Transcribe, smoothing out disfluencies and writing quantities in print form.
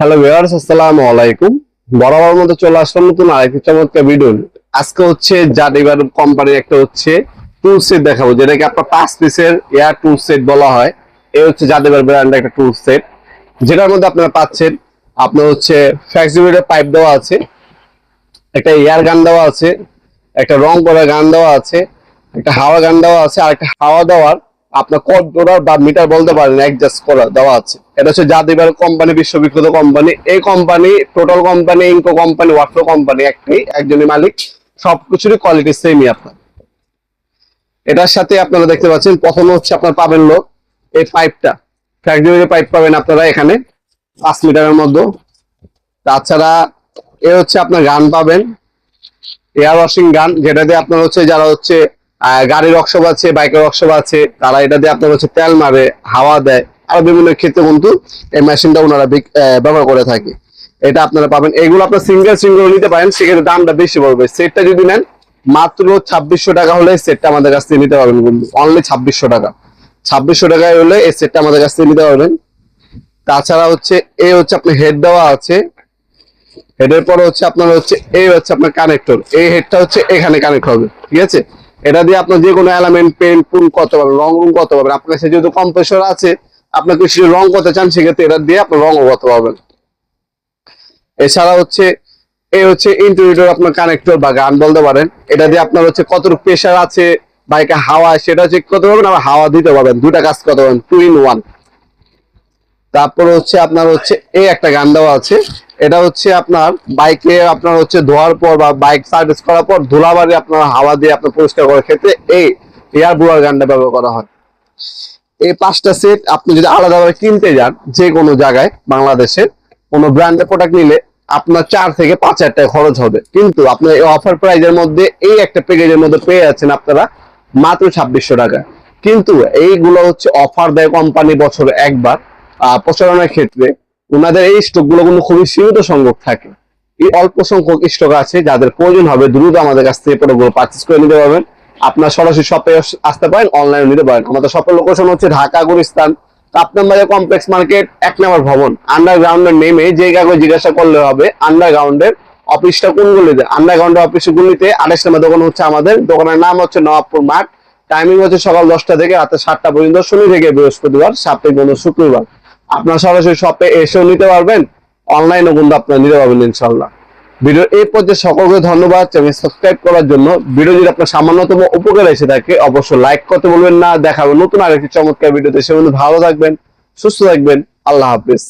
Hello viewers, আসসালামু আলাইকুম। বরাবর মতো চলে আসলাম নতুন আরেকটি চমৎকার ভিডিও। আজকে হচ্ছে জাদিবার কোম্পানির একটা হচ্ছে টুল সেট দেখাবো, যেটাকে আপনার 5 পিসের এয়ার টুল সেট বলা হয়। এই হচ্ছে জাদিবার ব্র্যান্ডের একটা টুল সেট, যেটার মধ্যে আপনারা পাচ্ছেন আপনার হচ্ছে ফ্লেক্সিবিলিটি পাইপ দেওয়া আছে, একটা এয়ার গান দেওয়া আছে, একটা রং করা গান দেওয়া আছে, একটা হাওয়া গান দেওয়া আছে, আর একটা হাওয়া দেওয়ার আপনার কন্ট্রোলার বা মিটার বলতে পারেন অ্যাডজাস্ট করা দেওয়া আছে। এটা হচ্ছে জাদিবার কোম্পানি, বিশ্ববিখ্যাত কোম্পানি। এই company total company, ইনকো company, ওয়াট্রো company একজনই মালিক, সবকিছুরই কোয়ালিটি সেমই আপনার। এটার সাথে আপনারা দেখতে পাচ্ছেন প্রথমে হচ্ছে আপনার পাবেন এই পাইপটা, ফ্যাক্টরি পাইপ পাবেন আপনারা এখানে 5 মিটারের মধ্যে। তাছাড়া এ হচ্ছে আপনার গান পাবেন, এয়ার ওয়াশিং গান, যেটা দিয়ে আপনার হচ্ছে যারা হচ্ছে গাড়ির ওয়ার্কশপ আছে, বাইকের ওয়ার্কশপ আছে, তারা এটা দিয়ে আপনার হচ্ছে তেল মারে, হাওয়া দেয়, আর বিভিন্ন ক্ষেত্রে কিন্তু এই মেশিনটা ওনারা ব্যবহার করে থাকে। এটা আপনারা পাবেন। এগুলো আপনার সিঙ্গেল নিতে পারেন, সেক্ষেত্রে দামটা বেশি পড়বে। সেটটা যদি নেন মাত্র 2600 টাকা হলে সেটটা আমাদের কাছ থেকে নিতে পারবেন, কিন্তু অনলি 2600 টাকা। 2600 টাকায় হলে এই সেটটা আমাদের কাছ থেকে নিতে পারবেন। তাছাড়া হচ্ছে এই হচ্ছে আপনার হেড দেওয়া আছে, হেডের পরে হচ্ছে আপনার হচ্ছে এই হচ্ছে আপনার কানেক্টর। এই হেডটা হচ্ছে এখানে কানেক্ট হবে, ঠিক আছে? এটা দিয়ে আপনার যে কোনো এলিমেন্ট পেইন্ট পুন করতে পারবেন, রং করতে পারবেন। আপনার কাছে যেহেতু কম্প্রেসর আছে, আপনার কিছু রং করতে চান, সেক্ষেত্রে এটা দিয়ে আপনার রঙও করতে পারবেন। এছাড়া হচ্ছে এই হচ্ছে ইন্টিগ্রেটর আপনার কানেক্টর বা গান বলতে পারেন। এটা দিয়ে আপনার হচ্ছে কতটুকু প্রেশার আছে, বাইকে হাওয়া সেটা চেক করতে পারবেন, আবার হাওয়া দিতে পারবেন, দুটা কাজ করতে পারবেন, 2 in 1। তারপরে হচ্ছে আপনার হচ্ছে এই একটা গান দেওয়া আছে। এটা হচ্ছে আপনার বাইকে আপনার হচ্ছে ধোয়ার পর বা বাইক সার্ভিস করার পর ধুলাবাড়ি আপনার হাওয়া দিয়ে আপনার পরিষ্কার করার ক্ষেত্রে এই এয়ার ব্লোয়ার গানটা ব্যবহার করা হয়। এই 5টা সেট আপনি যদি আলাদাভাবে কিনতে যান যে কোনো জায়গায় বাংলাদেশের কোনো ব্র্যান্ডের প্রোডাক্ট নিলে আপনার 4 থেকে 5,000 টাকা খরচ হবে, কিন্তু আপনার এই অফার প্রাইজের মধ্যে এই একটা প্যাকেজের মধ্যে পেয়ে যাচ্ছেন আপনারা মাত্র 2600 টাকা। কিন্তু এইগুলো হচ্ছে অফার দেয় কোম্পানি বছরে একবার। প্রচারণার ক্ষেত্রে ওনাদের এই স্টক গুলো কিন্তু খুবই সীমিত সংখ্যক থাকে। এই অল্প সংখ্যক স্টক আছে, যাদের প্রয়োজন হবে দ্রুত আমাদের কাছ থেকে প্রোডাক্টগুলো পারচেজ করে নিতে পারবেন। আপনার সরাসরি শপে আসতে পারেন, অনলাইনে নিতে পারেন। আমাদের শপের লোকেশন হচ্ছে ঢাকা গুলিস্তান কাপ্তানবাজার কমপ্লেক্স মার্কেট 1 নম্বর ভবন। আন্ডারগ্রাউন্ডের নেমে যে কাগজ জিজ্ঞাসা করলে হবে আন্ডারগ্রাউন্ডের অফিসটা কোন গলিতে। আন্ডারগ্রাউন্ডের অফিস গুলিতে 28 নম্বর দোকান হচ্ছে আমাদের। দোকানের নাম হচ্ছে নবাবপুর মাঠ। টাইমিং হচ্ছে সকাল 10টা থেকে রাতে 7টা পর্যন্ত, শনি থেকে বৃহস্পতিবার, সাপ্তাহিক বন্ধ শুক্রবার। আপনার সরাসরি শপে এসেও নিতে পারবেন, অনলাইনেও কিন্তু আপনারা নিতে পারবেন ইনশাল্লাহ। ভিডিও এই পর্যায়ে সকলকে ধন্যবাদ। চ্যানেল সাবস্ক্রাইব করার জন্য। ভিডিও যদি আপনার সামান্যতম উপকার এসে থাকে অবশ্যই লাইক করতে বলবেন না। দেখাবো নতুন আরেকটি চমৎকার ভিডিওতে। সে ভালো থাকবেন, সুস্থ থাকবেন। আল্লাহ হাফিজ।